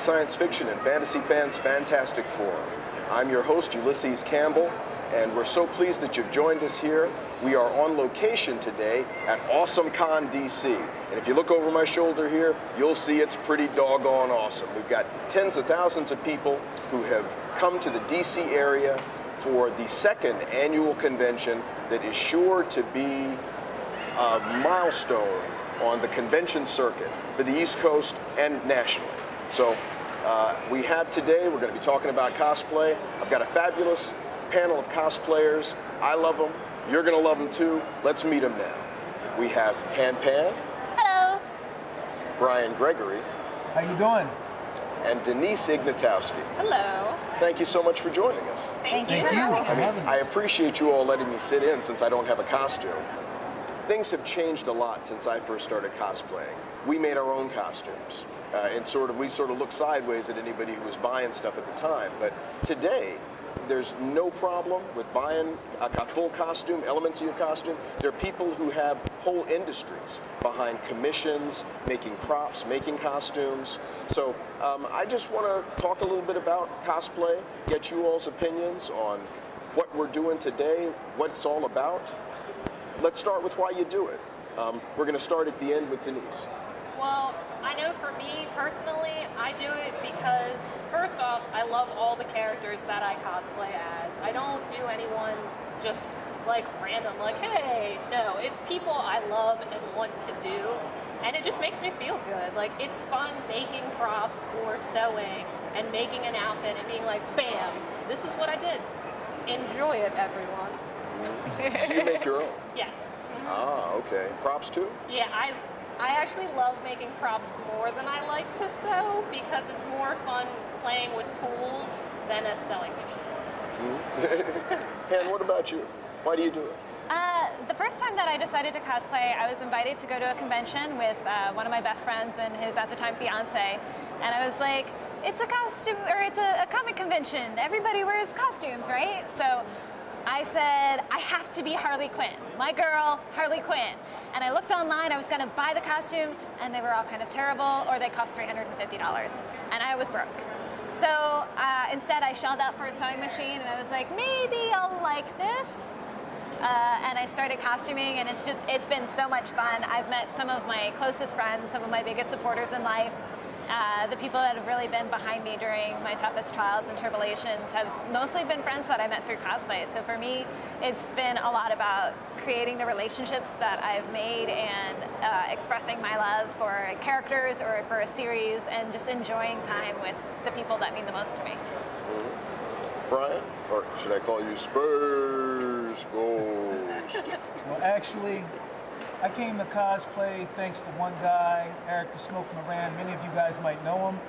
Science Fiction and Fantasy Fans Fantastic Forum. I'm your host, Ulysses Campbell, and we're so pleased that you've joined us here. We are on location today at AwesomeCon DC. And if you look over my shoulder here, you'll see it's pretty doggone awesome. We've got tens of thousands of people who have come to the DC area for the second annual convention that is sure to be a milestone on the convention circuit for the East Coast and nationally. So we have today, we're going to be talking about cosplay. I've got a fabulous panel of cosplayers. I love them. You're going to love them too. Let's meet them now. We have Han Pan. Hello. Brian Gregory. How you doing? And Denise Ignatowski. Hello. Thank you so much for joining us. Thank you. I appreciate you all letting me sit in since I don't have a costume. Things have changed a lot since I first started cosplaying. We made our own costumes. And we sort of looked sideways at anybody who was buying stuff at the time. But today, there's no problem with buying a full costume, elements of your costume. There are people who have whole industries behind commissions, making props, making costumes. So I just want to talk a little bit about cosplay, get you all's opinions on what we're doing today, what it's all about. Let's start with why you do it. We're going to start at the end with Denise. Well, I know for me personally, I do it because, first off, I love all the characters that I cosplay as. I don't do anyone just like random, like, hey, no, it's people I love and want to do, and it just makes me feel good. Like, it's fun making props or sewing and making an outfit and being like, bam, this is what I did. Enjoy it, everyone. So you make your own? Yes. Ah, okay. Props too? Yeah, I actually love making props more than I like to sew because it's more fun playing with tools than a sewing machine. And what about you? Why do you do it? The first time that I decided to cosplay, I was invited to go to a convention with one of my best friends and his at the time fiance, and I was like, it's a costume, or it's a comic convention. Everybody wears costumes, right? So I said, I have to be Harley Quinn, my girl, Harley Quinn. And I looked online, I was gonna buy the costume, and they were all kind of terrible, or they cost $350, and I was broke. So instead I shelled out for a sewing machine, and I was like, maybe I'll like this. And I started costuming, and it's been so much fun. I've met some of my closest friends, some of my biggest supporters in life. The people that have really been behind me during my toughest trials and tribulations have mostly been friends that I met through cosplay. So for me, it's been a lot about creating the relationships that I've made and expressing my love for characters or for a series and just enjoying time with the people that mean the most to me. Brian, or should I call you Space Ghost? Well, actually, I came to cosplay thanks to one guy, Eric the Smoke Moran. Many of you guys might know him.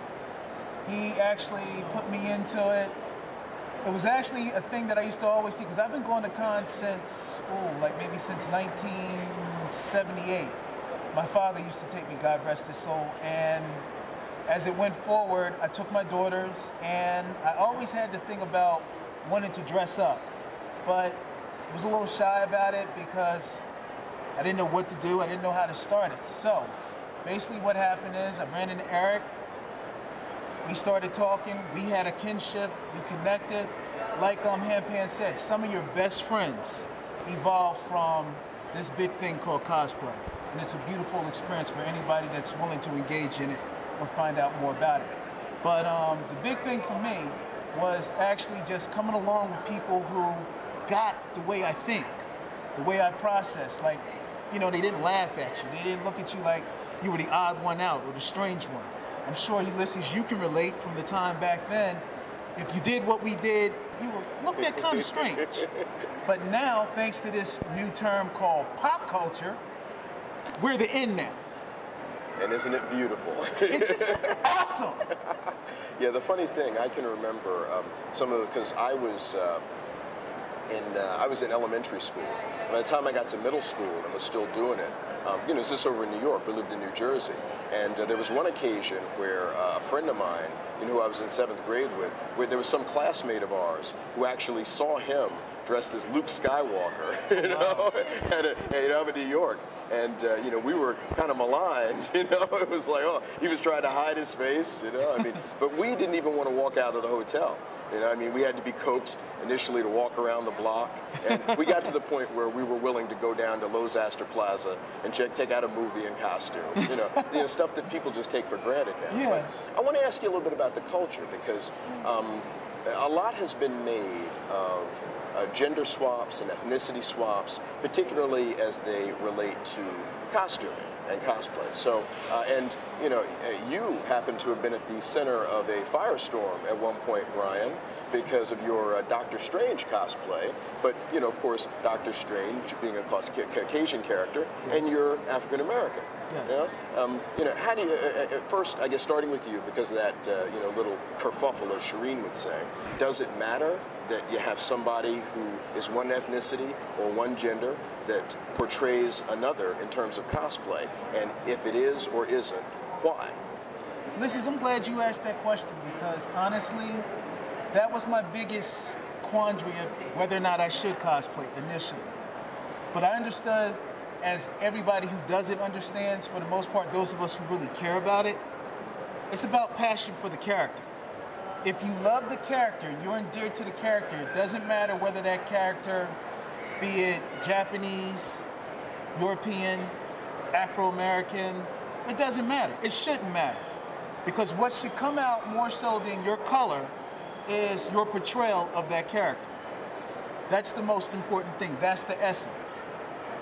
He actually put me into it. It was actually a thing that I used to always see, because I've been going to cons since, maybe since 1978. My father used to take me, God rest his soul, and as it went forward, I took my daughters, and I always had the thing about wanting to dress up, but I was a little shy about it because I didn't know what to do. I didn't know how to start it. So basically what happened is I ran into Eric. We started talking. We had a kinship. We connected. Like Han Pan said, some of your best friends evolved from this big thing called cosplay. And it's a beautiful experience for anybody that's willing to engage in it or find out more about it. But the big thing for me was actually just coming along with people who got the way I think, the way I process. Like, you know, they didn't laugh at you. They didn't look at you like you were the odd one out or the strange one. I'm sure, Ulysses, you can relate from the time back then. If you did what we did, you were looked at kind of strange. But now, thanks to this new term called pop culture, we're the in now. And isn't it beautiful? It's awesome. Yeah, the funny thing, I can remember because I was in elementary school. By the time I got to middle school and was still doing it, this is over in New York. We lived in New Jersey. And there was one occasion where a friend of mine, who I was in 7th grade with, where there was some classmate of ours who actually saw him dressed as Luke Skywalker, in New York. And, we were kind of maligned, It was like, oh, he was trying to hide his face, But we didn't even want to walk out of the hotel. We had to be coaxed initially to walk around the block. And we got to the point where we were willing to go down to Lowe's Astor Plaza and take out a movie in costume. Stuff that people just take for granted now. Yeah. But I want to ask you a little bit about the culture, because a lot has been made of gender swaps and ethnicity swaps, particularly as they relate to costuming and cosplay. So, you happen to have been at the center of a firestorm at one point, Brian, because of your Doctor Strange cosplay. But, of course, Doctor Strange being a Caucasian character, and you're African American. Yes. How do you, first, I guess starting with you, because of that, little kerfuffle, as Shireen would say, does it matter that you have somebody who is one ethnicity or one gender that portrays another in terms of cosplay? And if it is or isn't, why? Liz, I'm glad you asked that question, because honestly, that was my biggest quandary of whether or not I should cosplay initially. But I understood, as everybody who does it understands, for the most part, those of us who really care about it, it's about passion for the character. If you love the character, you're endeared to the character, it doesn't matter whether that character, be it Japanese, European, Afro-American, it doesn't matter. It shouldn't matter. Because what should come out more so than your color is your portrayal of that character. That's the most important thing. That's the essence.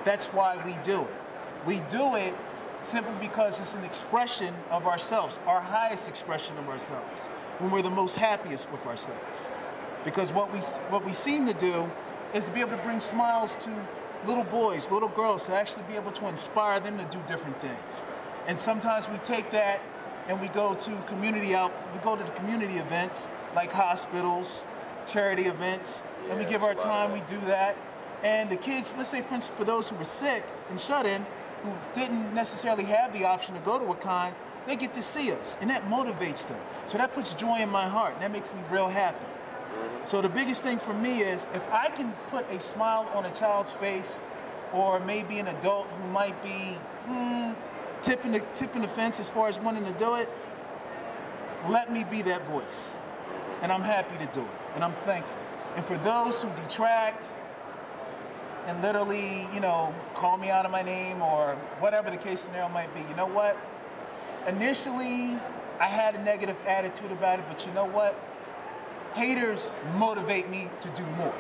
That's why we do it. We do it simply because it's an expression of ourselves, our highest expression of ourselves, when we're the most happiest with ourselves. Because what we seem to do is to be able to bring smiles to little boys, little girls, to actually be able to inspire them to do different things. And sometimes we take that and we go to the community events like hospitals, charity events, and we give our time, we do that. And the kids, let's say for instance, for those who were sick and shut in, who didn't necessarily have the option to go to a con, they get to see us, and that motivates them. So that puts joy in my heart, and that makes me real happy. So the biggest thing for me is, if I can put a smile on a child's face, or maybe an adult who might be tipping the fence as far as wanting to do it, let me be that voice. And I'm happy to do it, and I'm thankful. And for those who detract and literally, call me out of my name or whatever the case scenario might be, you know what? Initially, I had a negative attitude about it, but you know what? Haters motivate me to do more.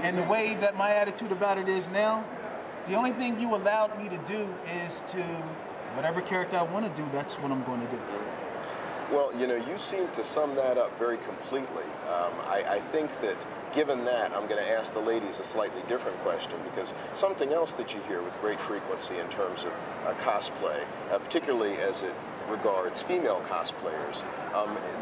And the way that my attitude about it is now, the only thing you allowed me to do is to, whatever character I want to do, that's what I'm going to do. Well, you seem to sum that up very completely. I think that given that, I'm going to ask the ladies a slightly different question, because something else that you hear with great frequency in terms of cosplay, particularly as it regards female cosplayers,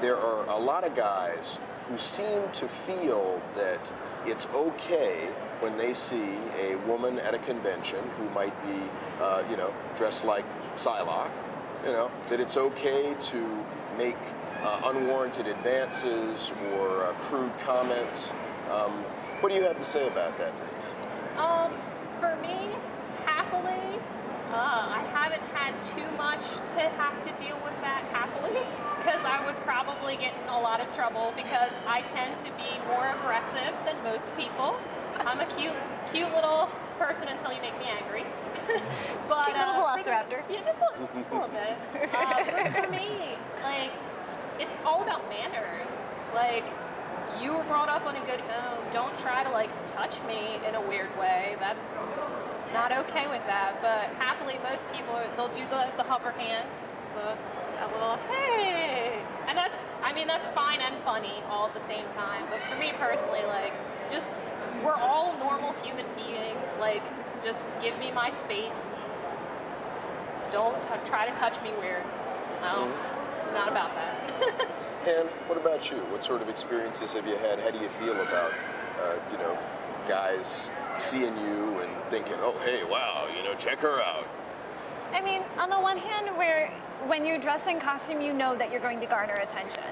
there are a lot of guys who seem to feel that it's okay when they see a woman at a convention who might be, dressed like Psylocke, that it's okay to make unwarranted advances or crude comments. What do you have to say about that, Denise? For me, happily, I haven't had too much to have to deal with that happily, because I would probably get in a lot of trouble, because I tend to be more aggressive than most people. I'm a cute little person until you make me angry. But cute little velociraptor. Yeah, just a little bit. But for me, it's all about manners. You were brought up on a good home. Don't try to touch me in a weird way. That's not okay with that. But happily, most people they'll do the hover hand, a little hey, and that's fine and funny all at the same time. But for me personally, we're all normal human beings. Just give me my space. Don't try to touch me weird. No, not about that. And what about you? What sort of experiences have you had? How do you feel about, guys seeing you and thinking, oh, hey, wow, check her out? I mean, on the one hand, when you dress in costume, you know that you're going to garner attention.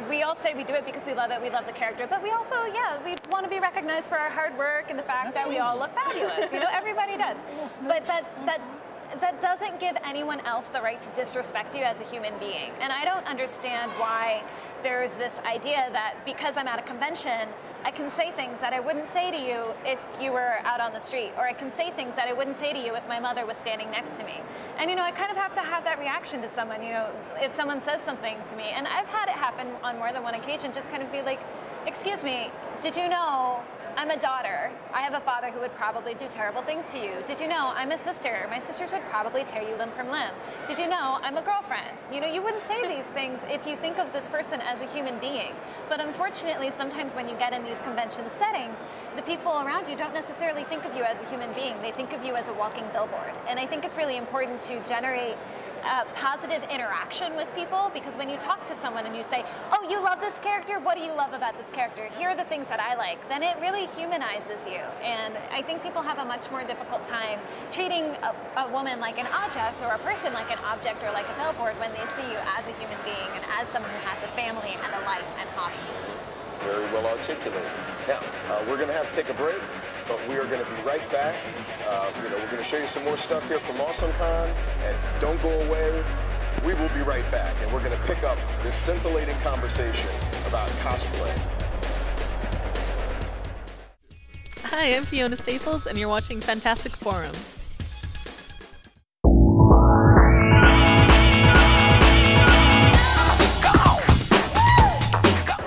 We all say we do it because we love it, we love the character, but we also, we want to be recognized for our hard work and the fact that we all look fabulous. You know, everybody does. But that doesn't give anyone else the right to disrespect you as a human being. And I don't understand why there's this idea that because I'm at a convention, I can say things that I wouldn't say to you if you were out on the street, or I can say things that I wouldn't say to you if my mother was standing next to me. And you know, I kind of have to have that reaction to someone, you know, if someone says something to me. And I've had it happen on more than one occasion, just kind of be like, excuse me, did you know I'm a daughter? I have a father who would probably do terrible things to you. Did you know I'm a sister? My sisters would probably tear you limb from limb. Did you know I'm a girlfriend? You know, you wouldn't say these things if you think of this person as a human being. But unfortunately, sometimes when you get in these convention settings, the people around you don't necessarily think of you as a human being. They think of you as a walking billboard. And I think it's really important to generate positive interaction with people, because when you talk to someone and you say, oh, you love this character, what do you love about this character? Here are the things that I like, then it really humanizes you. And I think people have a much more difficult time treating a woman like an object, or a person like an object or like a billboard, when they see you as a human being and as someone who has a family and a life and hobbies. Very well articulated. Now, we're going to have to take a break, but we are going to be right back. We're going to show you some more stuff here from AwesomeCon, and don't go away. We will be right back, and we're going to pick up this scintillating conversation about cosplay. Hi, I'm Fiona Staples, and you're watching Fantastic Forum.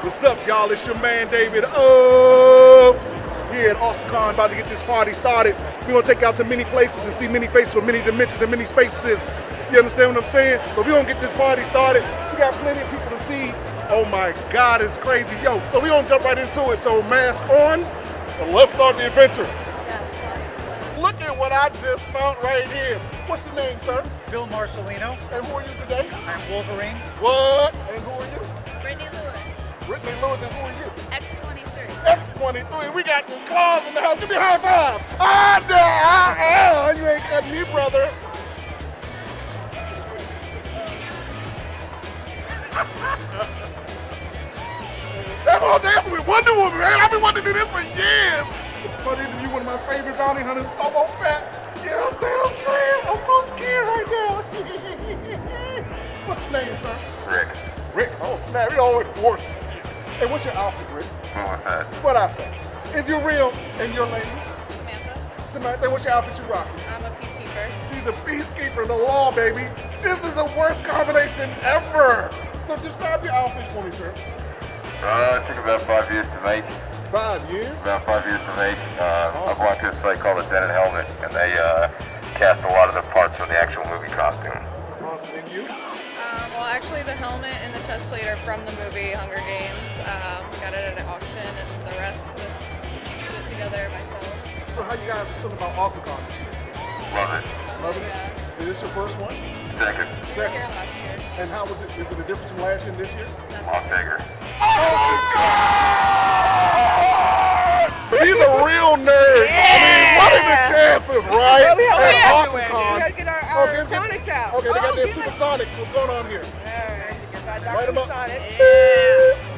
What's up, y'all? It's your man, David. Here at AwesomeCon, about to get this party started. We're gonna take out to many places and see many faces with many dimensions and many spaces. You understand what I'm saying? So we're gonna get this party started. We got plenty of people to see. Oh my God, it's crazy. Yo, so we're gonna jump right into it. So mask on, and let's start the adventure. Look at what I just found right here. What's your name, sir? Bill Marcelino. And who are you today? I'm Wolverine. What? And who are you? Brittany Lewis, Brittany Lewis, and who are you? X23. X23, we got the claws in the house. Give me a high five. You ain't cutting me, brother. That's all dancing with Wonder Woman, man. I've been wanting to do this for years. But interview one of my favorite bounty hunters, Bobo Fett. You know what I'm saying? I'm so scared right now. What's your name, sir? Rick. Rick, oh snap, we all with horses. Hey, what's your outfit, Rick? What I say? Is you real and your lady? Samantha, what's your outfit you rocking? I'm a peacekeeper. She's a peacekeeper, the law, baby. This is the worst combination ever. So describe your outfit for me, sir. It took about 5 years to make. 5 years? About 5 years to make. I belong to a site called the Dead Helmet, and they cast a lot of the parts from the actual movie costume. Awesome. And you? Well, actually, the helmet and the chest plate are from the movie Hunger Games. Got it at an auction, and the rest just put it together myself. So how you guys feeling about AwesomeCon this year? Love it. Loving Yeah. it? Is this your first one? Second. Second. Here last year. And how was it? Is it a difference from last year and this year? Lot bigger. He's a real nerd. I mean, what are the chances, right? At AwesomeCon. We gotta get our Sonics out. Okay, they got their Supersonics. What's going on here? Alright, Light 'em up. Sonics.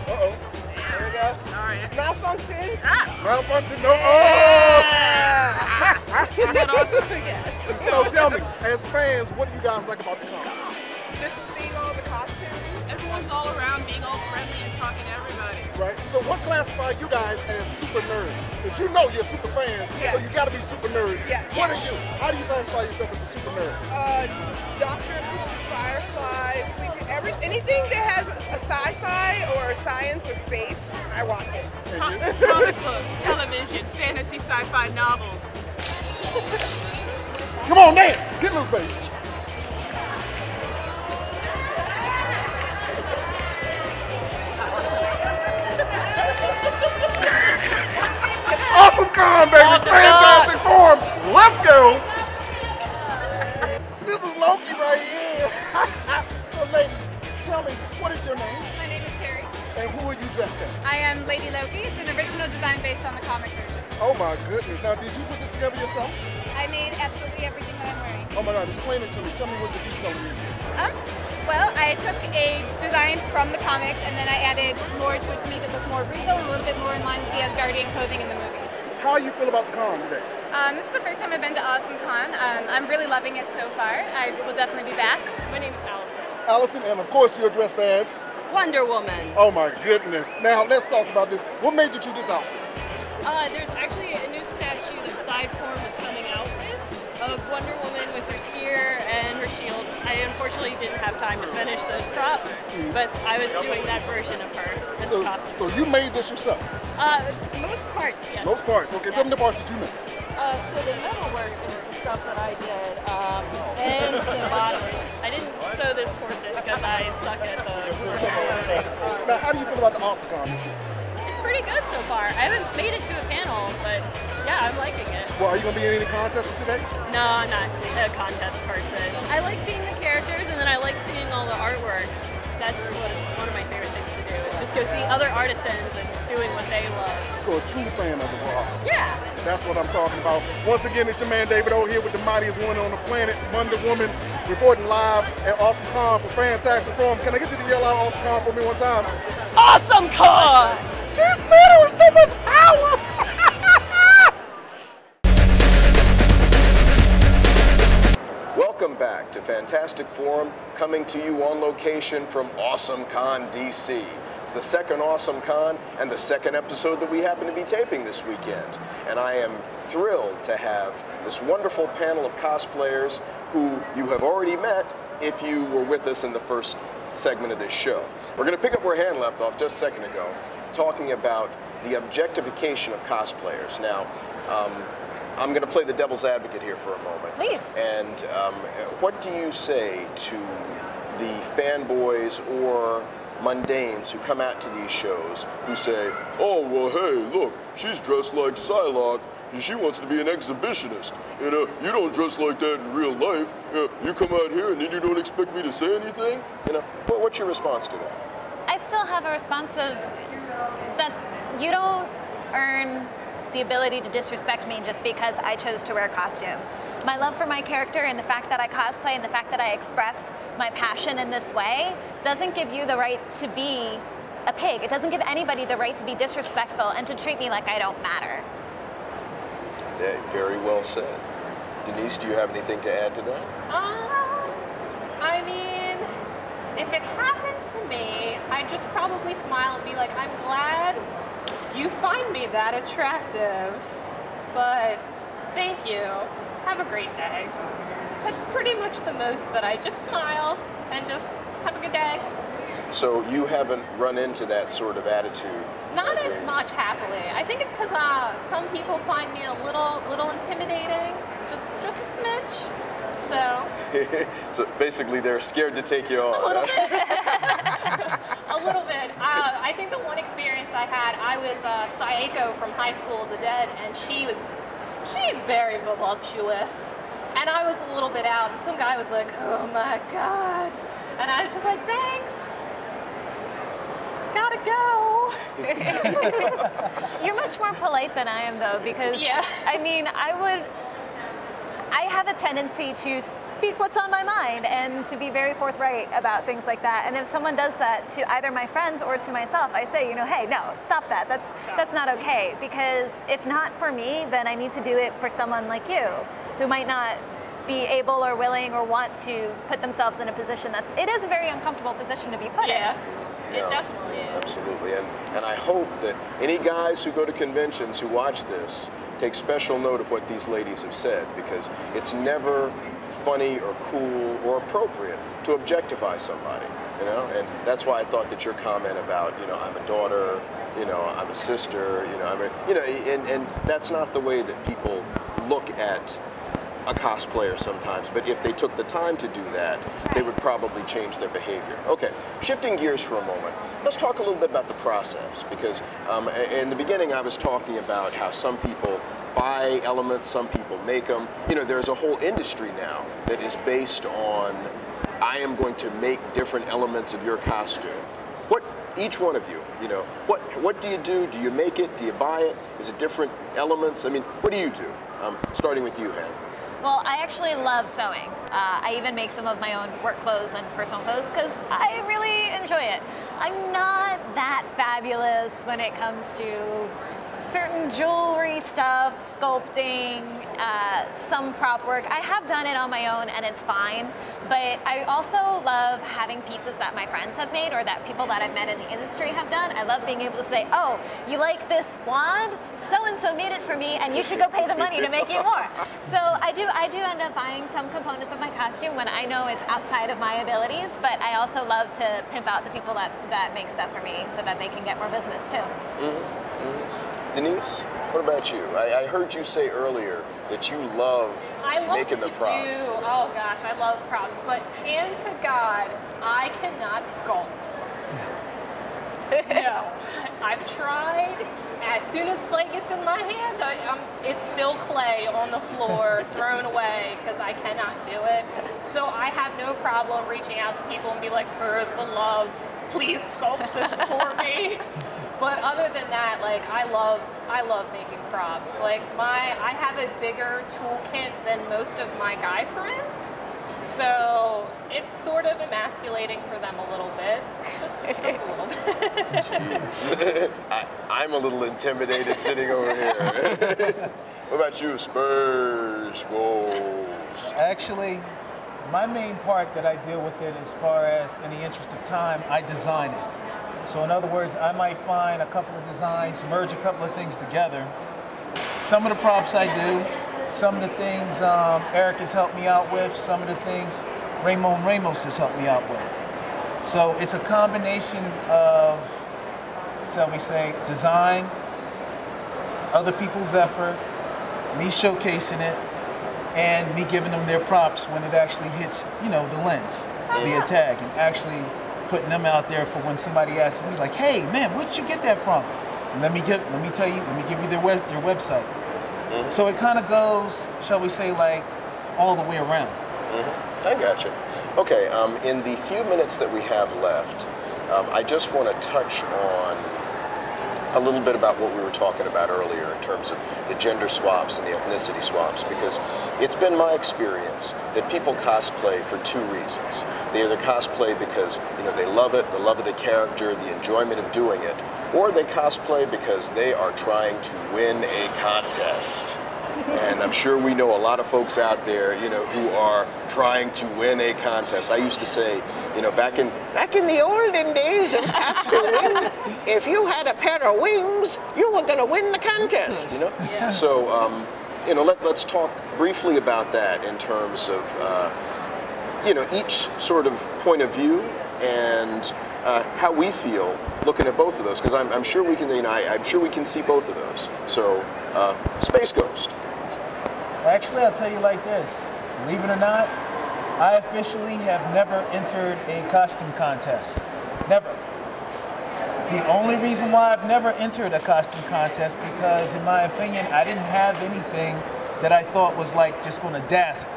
Uh-oh. There we go. Alright. Malfunction. Malfunction, no. Isn't that awesome? Yes. So tell me, as fans, what do you guys like about the con? Just seeing all the costumes. Everyone's all around being all friendly and talking to everybody. Right? So what classify you guys as super nerds? Because you know you're super fans, so you gotta be super nerds. Yes. What are you? How do you classify yourself as a super nerd? Doctor Who, Firefly, anything that has a sci-fi or science or space, I watch it. Comic books, television, fantasy, sci-fi novels. Come on, dance! Get loose, baby. AwesomeCon, baby! Fantastic Forum! Let's go! This is Loki right here. So, lady, tell me, what is your name? My name is Carrie. And who are you dressed as? I am Lady Loki. It's an original design based on the comic version. Oh my goodness. Now, did you put this together yourself? I made absolutely everything that I'm wearing. Oh my God, explain it to me. Tell me what the detailing is. Well, I took a design from the comics and then I added more to it to make it look more regal and a little bit more in line with the Asgardian clothing in the movies. How you feel about the con today? This is the first time I've been to Awesome Con. I'm really loving it so far. I will definitely be back. My name is Allison. Allison, and of course you're dressed as? Wonder Woman. Oh my goodness. Now let's talk about this. What made you choose this outfit? There's actually a new statue that Side Form is coming out with of Wonder Woman with her spear and her shield. I unfortunately didn't have time to finish those props, but I was doing that version of her as a costume. So you made this yourself? Most parts, yes. Most parts. Okay, tell me the parts that you made. So the metalwork is the stuff that I did, and the bottom. I didn't sew this corset because I suck at the corset. Now, how do you feel about the Awesome Con this year? It's pretty good so far. I haven't made it to a panel, but yeah, I'm liking it. Well, are you going to be in any contests today? No, I'm not a contest person. I like seeing the characters, and then I like seeing all the artwork. That's one of my favorite things to do, is just go see other artisans and doing what they love. So a true fan of the art. Yeah. That's what I'm talking about. Once again, it's your man David O here with the mightiest woman on the planet, Wonder Woman, reporting live at Awesome Con for Fantastic Forum. Can I get you to yell out Awesome Con for me one time? Awesome Con! She said it with so much power! Welcome back to Fantastic Forum, coming to you on location from Awesome Con DC. It's the second Awesome Con and the second episode that we happen to be taping this weekend. And I am thrilled to have this wonderful panel of cosplayers who you have already met if you were with us in the first segment of this show. We're going to pick up where Han left off just a second ago, talking about the objectification of cosplayers. Now, I'm going to play the devil's advocate here for a moment. Please. And what do you say to the fanboys or mundanes who come out to these shows who say, oh, well, hey, look, she's dressed like Psylocke and she wants to be an exhibitionist. And you don't dress like that in real life. You come out here and then you don't expect me to say anything? You know, what's your response to that? I still have a response of that you don't earn the ability to disrespect me just because I chose to wear a costume. My love for my character and the fact that I cosplay and the fact that I express my passion in this way doesn't give you the right to be a pig. It doesn't give anybody the right to be disrespectful and to treat me like I don't matter. Yeah, very well said. Denise, do you have anything to add to that? I mean, if it happened to me, I'd just probably smile and be like, I'm glad you find me that attractive, but thank you. Have a great day. That's pretty much the most that I just smile and just have a good day. So you haven't run into that sort of attitude? Not as much, happily. I think it's because some people find me a little intimidating, just a smidge. So. So basically, they're scared to take you on. A little bit. A little bit. I think the one experience I had, I was Saeko from High School of the Dead, and she's very voluptuous, and I was a little bit out, and some guy was like, "Oh my God," and I was just like, "Thanks, gotta go." You're much more polite than I am, though, because yeah. I mean, I have a tendency to speak what's on my mind and to be very forthright about things like that. And if someone does that to either my friends or to myself, I say, hey, no, stop that. That's not okay. Because if not for me, then I need to do it for someone like you, who might not be able or willing or want to put themselves in a position it is a very uncomfortable position to be put in. It definitely is. Absolutely, and I hope that any guys who go to conventions who watch this take special note of what these ladies have said, because it's never funny or cool or appropriate to objectify somebody, and that's why I thought that your comment about, I'm a daughter, I'm a sister, and that's not the way that people look at a cosplayer sometimes, but if they took the time to do that, they would probably change their behavior. Okay, shifting gears for a moment, let's talk a little bit about the process, because in the beginning I was talking about how some people buy elements, some people make them. There's a whole industry now that is based on, I am going to make different elements of your costume. Each one of you, what do you do? Do you make it? Do you buy it? Is it different elements? I mean, what do you do? Starting with you, Han. Well, I actually love sewing. I even make some of my own work clothes and personal clothes because I really enjoy it. I'm not that fabulous when it comes to certain jewelry stuff, sculpting, some prop work. I have done it on my own and it's fine, but I also love having pieces that my friends have made or that people that I've met in the industry have done. I love being able to say, oh, you like this wand? So-and-so made it for me and you should go pay the money to make you more. So I do end up buying some components of my costume when I know it's outside of my abilities, but I also love to pimp out the people that make stuff for me so that they can get more business too. Denise, what about you? I heard you say earlier that you love making the props. Oh gosh, I love props, but hand to God, I cannot sculpt. No, I've tried. As soon as clay gets in my hand, it's still clay on the floor, thrown away, because I cannot do it. So I have no problem reaching out to people and be like, for the love, please sculpt this for me. But other than that, like I love making props. Like I have a bigger toolkit than most of my guy friends, so it's sort of emasculating for them a little bit, just a little bit. I'm a little intimidated sitting over here. What about you, Spurs goals? Actually, my main part that I deal with it as far as in the interest of time, I design it. So in other words, I might find a couple of designs, merge a couple of things together. Some of the props I do, some of the things Eric has helped me out with, some of the things Ramon Ramos has helped me out with. So it's a combination of, shall we say, design, other people's effort, me showcasing it, and me giving them their props when it actually hits, you know, the lens via tag, and actually putting them out there for when somebody asks me, like, hey, man, where did you get that from? Let me give you their website. So it kind of goes, shall we say, like, all the way around. I gotcha. Okay, in the few minutes that we have left, I just want to touch on a little bit about what we were talking about earlier in terms of the gender swaps and the ethnicity swaps, because it's been my experience that people cosplay for two reasons. They either cosplay because, you know, they love it, the love of the character, the enjoyment of doing it, or they cosplay because they are trying to win a contest. And I'm sure we know a lot of folks out there, you know, who are trying to win a contest. I used to say, you know, back in the olden days of cosplaying, if you had a pair of wings, you were going to win the contest, you know? Yeah. So, you know, let's talk briefly about that in terms of, you know, each sort of point of view and how we feel looking at both of those, because I'm sure we can, you know, I'm sure we can see both of those. So, Space Ghost. Actually, I'll tell you like this. Believe it or not, I officially have never entered a costume contest. Never. The only reason why I've never entered a costume contest because, in my opinion, I didn't have anything that I thought was like just going to dazzle.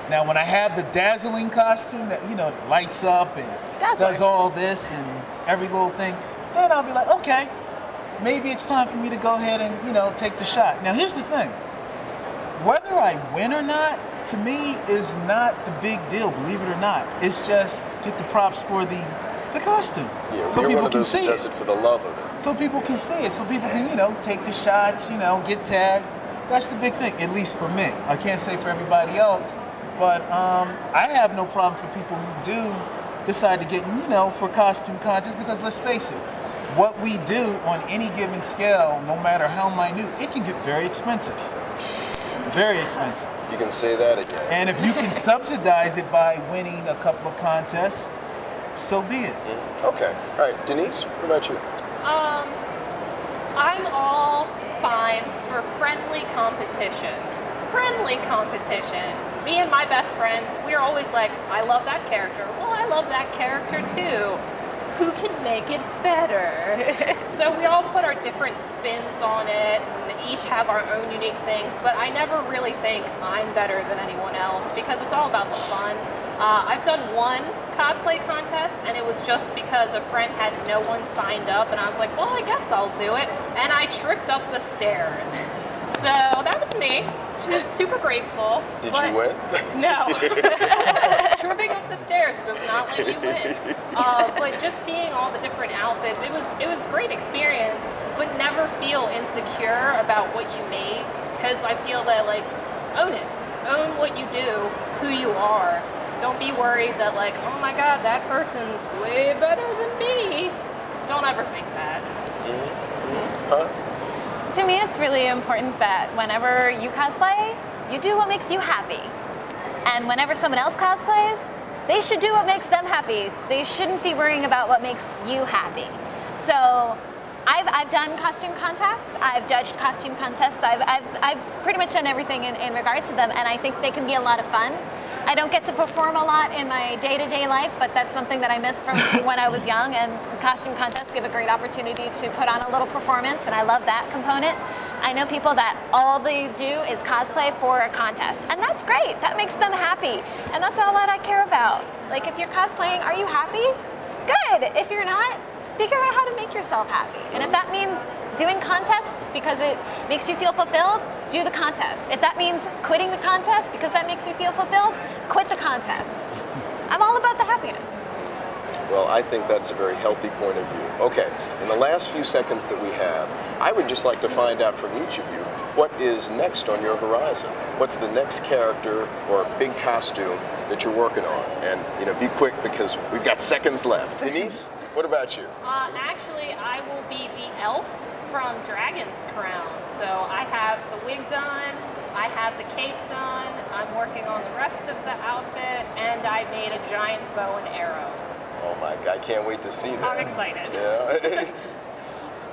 Now, when I have the dazzling costume that, you know, that lights up and does all this and every little thing, then I'll be like, okay, maybe it's time for me to go ahead and, you know, take the shot. Now, here's the thing. Whether I win or not, to me, is not the big deal, believe it or not. It's just get the props for the costume. Yeah, so people can see it. Does it for the love of it. So people can see it. So people can, you know, take the shots, you know, get tagged. That's the big thing, at least for me. I can't say for everybody else, but I have no problem for people who do decide to get, you know, for costume contests, because let's face it, what we do on any given scale, no matter how minute, it can get very expensive. Very expensive. You can say that again. And if you can subsidize it by winning a couple of contests, so be it. Okay. All right, Denise, what about you? I'm all fine for friendly competition. Friendly competition. Me and my best friends, we're always like, I love that character. Well, I love that character too. Who can make it better? So we all put our different spins on it and each have our own unique things, but I never really think I'm better than anyone else because it's all about the fun. I've done one cosplay contest, and it was just because a friend had no one signed up, and I was like, well, I guess I'll do it. And I tripped up the stairs. So that was me. Super graceful. Did you win? No. Tripping up the stairs does not let you win. But just seeing all the different outfits, it was a great experience, but never feel insecure about what you make, because I feel that, like, own it. Own what you do, who you are. Don't be worried that, like, oh my god, that person's way better than me. Don't ever think that. To me, it's really important that whenever you cosplay, you do what makes you happy. And whenever someone else cosplays, they should do what makes them happy. They shouldn't be worrying about what makes you happy. So I've done costume contests, I've judged costume contests, I've pretty much done everything in regards to them, and I think they can be a lot of fun. I don't get to perform a lot in my day-to-day life, but that's something that I miss from when I was young, and costume contests give a great opportunity to put on a little performance, and I love that component. I know people that all they do is cosplay for a contest, and that's great. That makes them happy, and that's all that I care about. Like, if you're cosplaying, are you happy? Good. If you're not, figure out how to make yourself happy. And if that means doing contests because it makes you feel fulfilled, do the contest. If that means quitting the contest because that makes you feel fulfilled, quit the contest. I'm all about the happiness. Well, I think that's a very healthy point of view. Okay, in the last few seconds that we have, I would just like to find out from each of you what is next on your horizon. What's the next character or big costume that you're working on? And, you know, be quick because we've got seconds left. Denise, what about you? Actually, I will be the elf from Dragon's Crown. So I have the wig done, I have the cape done, I'm working on the rest of the outfit, and I made a giant bow and arrow. Oh my God, I can't wait to see this. I'm excited. Yeah.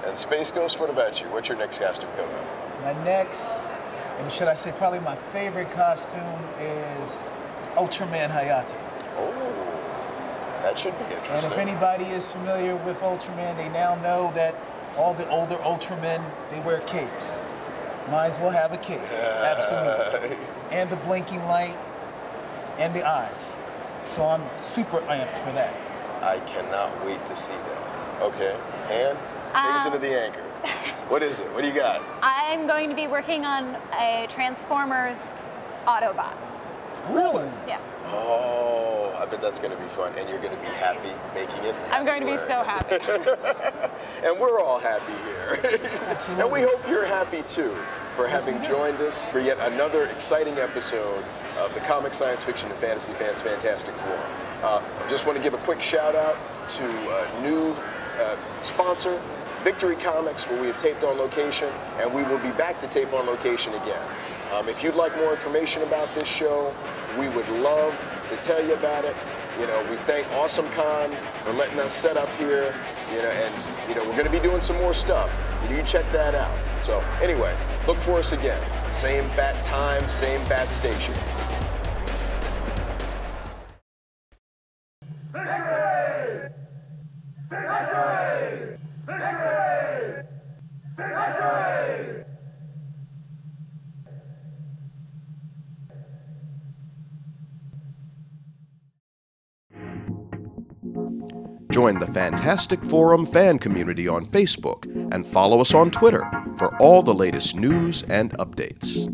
And Space Ghost, what about you? What's your next costume coming up? My next, and should I say probably my favorite costume, is Ultraman Hayate. Oh, that should be interesting. And if anybody is familiar with Ultraman, they now know that all the older Ultramen, they wear capes. Might as well have a cape, absolutely. And the blinking light, and the eyes. So I'm super amped for that. I cannot wait to see that. Okay, and take us into the anchor. What is it? What do you got? I'm going to be working on a Transformers Autobot. Really? Yes. Oh, I bet that's going to be fun, and you're going to be happy making it. I'm going to be so happy. And we're all happy here. Absolutely. And we hope you're happy too for having joined us for yet another exciting episode of the Comic, Science Fiction, and Fantasy Fans Fantastic Forum. I just want to give a quick shout out to a new sponsor, Victory Comics, where we have taped on location, and we will be back to tape on location again. If you'd like more information about this show, we would love to tell you about it. You know, we thank AwesomeCon for letting us set up here, you know, and, you know, we're going to be doing some more stuff. You check that out. So, anyway, look for us again. Same bat time, same bat station. Victory! Victory! Victory! Victory! Join the Fantastic Forum fan community on Facebook and follow us on Twitter for all the latest news and updates.